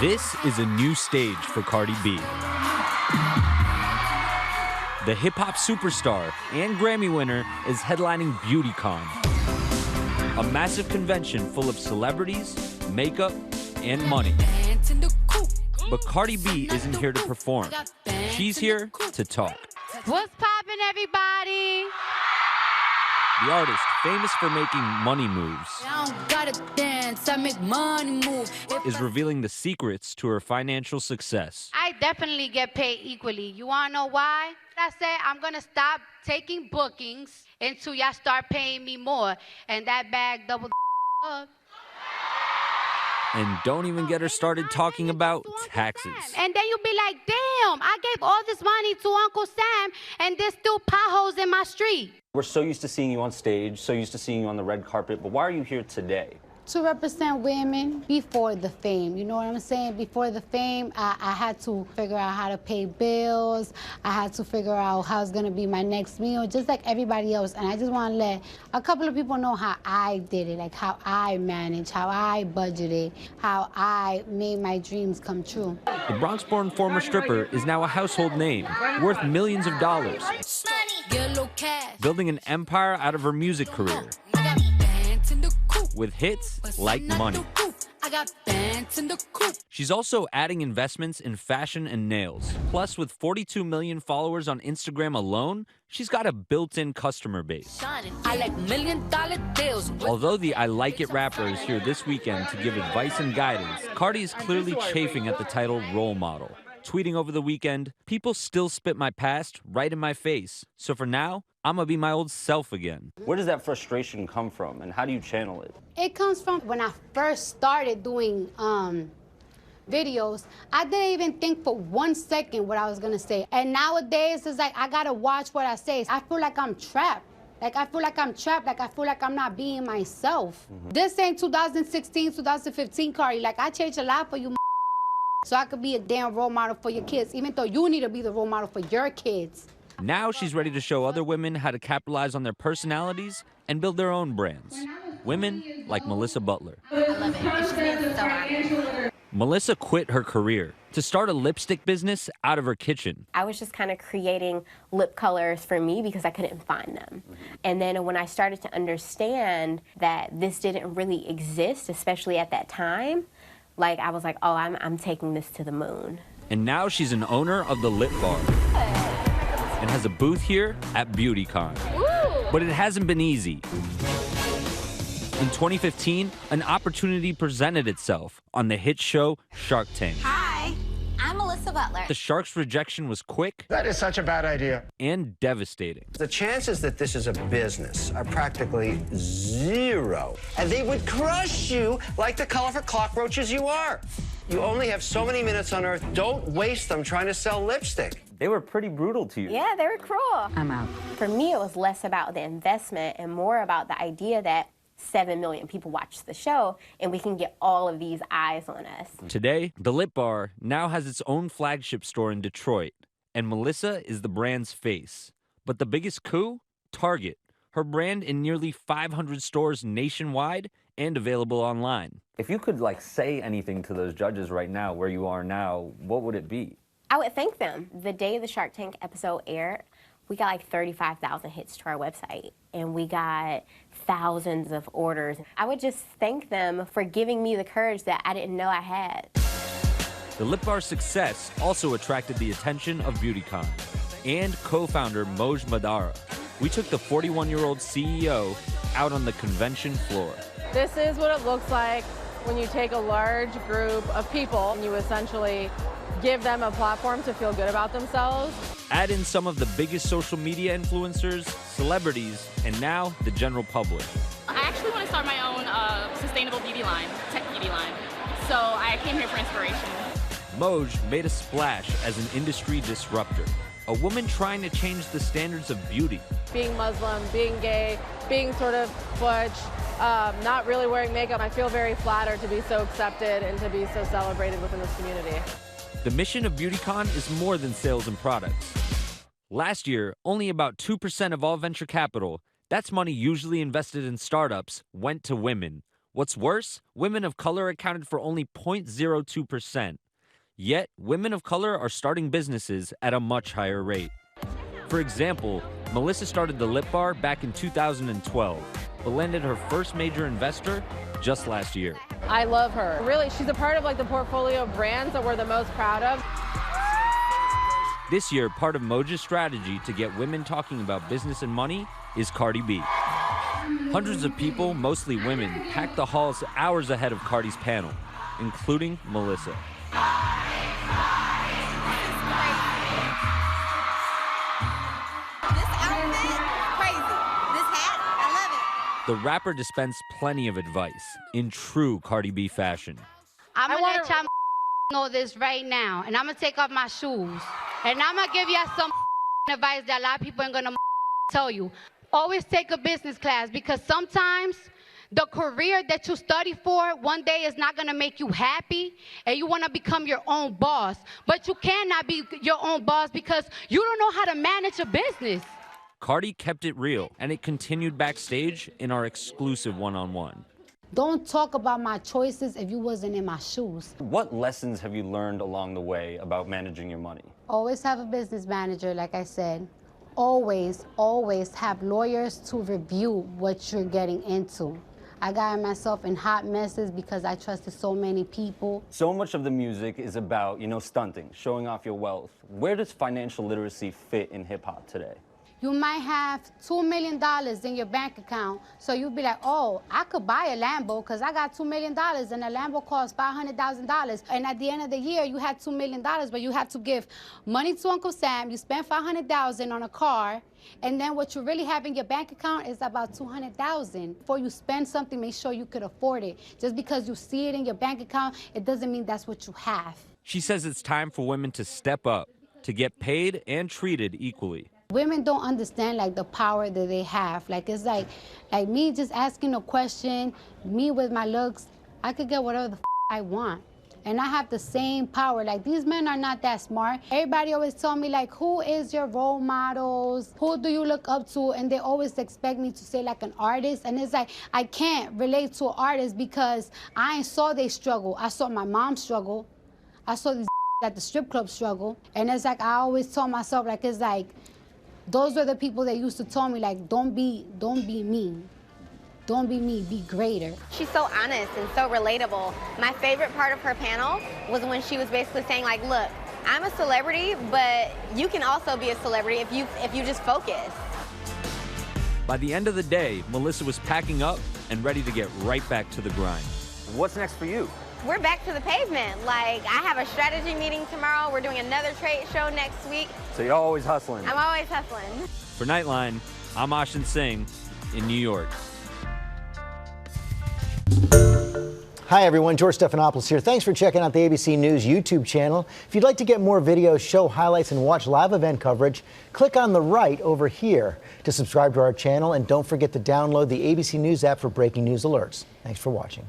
This is a new stage for Cardi B. The hip-hop superstar and Grammy winner is headlining Beautycon, a massive convention full of celebrities, makeup, and money. But Cardi B isn't here to perform. She's here to talk. What's poppin', everybody? The artist, famous for making money moves, I don't gotta dance, I make money move. is revealing the secrets to her financial success. I definitely get paid equally. You wanna know why? I said I'm gonna stop taking bookings until y'all start paying me more. And that bag doubled up. And don't even get her started talking about taxes. And then you'll be like, damn, I gave all this money to Uncle Sam and there's still potholes in my street. We're so used to seeing you on stage, so used to seeing you on the red carpet, but why are you here today? To represent women before the fame. You know what I'm saying? Before the fame, I had to figure out how to pay bills. I had to figure out how's gonna be my next meal, just like everybody else. And I just wanna let a couple of people know how I did it, like how I managed, how I budgeted, how I made my dreams come true. The Bronx-born former stripper is now a household name, worth millions of dollars, building an empire out of her music career, with hits like Money. She's also adding investments in fashion and nails. Plus, with 42 million followers on Instagram alone, she's got a built-in customer base. Although the I Like It rapper is here this weekend to give advice and guidance, Cardi is clearly chafing at the title role model. Tweeting over the weekend, "People still spit my past right in my face. So for now, I'm gonna be my old self again." Where does that frustration come from, and how do you channel it? It comes from when I first started doing videos. I didn't even think for 1 second what I was gonna say. And nowadays, it's like I gotta watch what I say. I feel like I'm trapped. Like I feel like I'm trapped, like I feel like I'm not being myself. This ain't 2016, 2015, Cardi. Like I changed a lot for you, so I could be a damn role model for your kids, even though you need to be the role model for your kids. Now she's ready to show other women how to capitalize on their personalities and build their own brands. Women like Melissa Butler. I love it. It's just so happy. Melissa quit her career to start a lipstick business out of her kitchen. I was just kind of creating lip colors for me because I couldn't find them. And then when I started to understand that this didn't really exist, especially at that time, like I was like, oh, I'm taking this to the moon. And now she's an owner of the Lip Bar and has a booth here at Beautycon. Ooh. But it hasn't been easy. In 2015, an opportunity presented itself on the hit show Shark Tank. Hi, I'm Melissa Butler. The shark's rejection was quick. That is such a bad idea. And devastating. The chances that this is a business are practically zero. And they would crush you like the colorful cockroaches you are. You only have so many minutes on Earth. Don't waste them trying to sell lipstick. They were pretty brutal to you. Yeah, they were cruel. I'm out. For me, it was less about the investment and more about the idea that 7 million people watch the show and we can get all of these eyes on us. Today, the Lip Bar now has its own flagship store in Detroit, and Melissa is the brand's face. But the biggest coup? Target. Her brand in nearly 500 stores nationwide and available online. If you could, say anything to those judges right now, where you are now, what would it be? I would thank them. The day the Shark Tank episode aired, we got 35,000 hits to our website, and we got thousands of orders. I would just thank them for giving me the courage that I didn't know I had. The Lip Bar's success also attracted the attention of Beautycon and co-founder Moj Mahdara. We took the 41-year-old CEO out on the convention floor. This is what it looks like when you take a large group of people and you essentially give them a platform to feel good about themselves. Add in some of the biggest social media influencers, celebrities, and now the general public. I actually want to start my own sustainable beauty line, tech beauty line. So I came here for inspiration. Moj made a splash as an industry disruptor, a woman trying to change the standards of beauty. Being Muslim, being gay, being sort of butch, not really wearing makeup, I feel very flattered to be so accepted and to be so celebrated within this community. The mission of Beautycon is more than sales and products. Last year, only about 2% of all venture capital, that's money usually invested in startups, went to women. What's worse, women of color accounted for only 0.02%. Yet, women of color are starting businesses at a much higher rate. For example, Melissa started the Lip Bar back in 2012, but landed her first major investor just last year. I love her. Really, she's a part of like the portfolio of brands that we're the most proud of. This year, part of Moj's strategy to get women talking about business and money is Cardi B. Hundreds of people, mostly women, packed the halls hours ahead of Cardi's panel, including Melissa. The rapper dispensed plenty of advice in true Cardi B fashion. I'm gonna let y'all know this right now, and I'm gonna take off my shoes, and I'm gonna give y'all some advice that a lot of people ain't gonna tell you. Always take a business class, because sometimes the career that you study for one day is not gonna make you happy, and you wanna become your own boss. But you cannot be your own boss because you don't know how to manage a business. Cardi kept it real, and it continued backstage in our exclusive one-on-one. Don't talk about my choices if you wasn't in my shoes. What lessons have you learned along the way about managing your money? Always have a business manager, like I said. Always, always have lawyers to review what you're getting into. I got myself in hot messes because I trusted so many people. So much of the music is about, stunting, showing off your wealth. Where does financial literacy fit in hip-hop today? You might have $2 million in your bank account, so you'll be like, oh, I could buy a Lambo because I got $2 million and a Lambo costs $500,000. And at the end of the year, you had $2 million, but you have to give money to Uncle Sam. You spend $500,000 on a car, and then what you really have in your bank account is about $200,000. Before you spend something, make sure you could afford it. Just because you see it in your bank account, it doesn't mean that's what you have. She says it's time for women to step up, to get paid and treated equally. Women don't understand the power that they have. It's like me just asking a question, me with my looks, I could get whatever the I want. And I have the same power. These men are not that smart. Everybody always tell me who is your role models? Who do you look up to? And they always expect me to say an artist. And it's I can't relate to an artist because I ain't saw they struggle. I saw my mom struggle. I saw these at the strip club struggle. And it's I always told myself those are the people that used to tell me, don't be me. Don't be me, be greater. She's so honest and so relatable. My favorite part of her panel was when she was basically saying, look, I'm a celebrity, but you can also be a celebrity if you just focus. By the end of the day, Melissa was packing up and ready to get right back to the grind. What's next for you? We're back to the pavement. I have a strategy meeting tomorrow. We're doing another trade show next week. So you're always hustling. I'm always hustling. For Nightline, I'm Ashin Singh in New York. Hi everyone, George Stephanopoulos here. Thanks for checking out the ABC News YouTube channel. If you'd like to get more videos, show highlights, and watch live event coverage, click on the right over here to subscribe to our channel, and don't forget to download the ABC News app for breaking news alerts. Thanks for watching.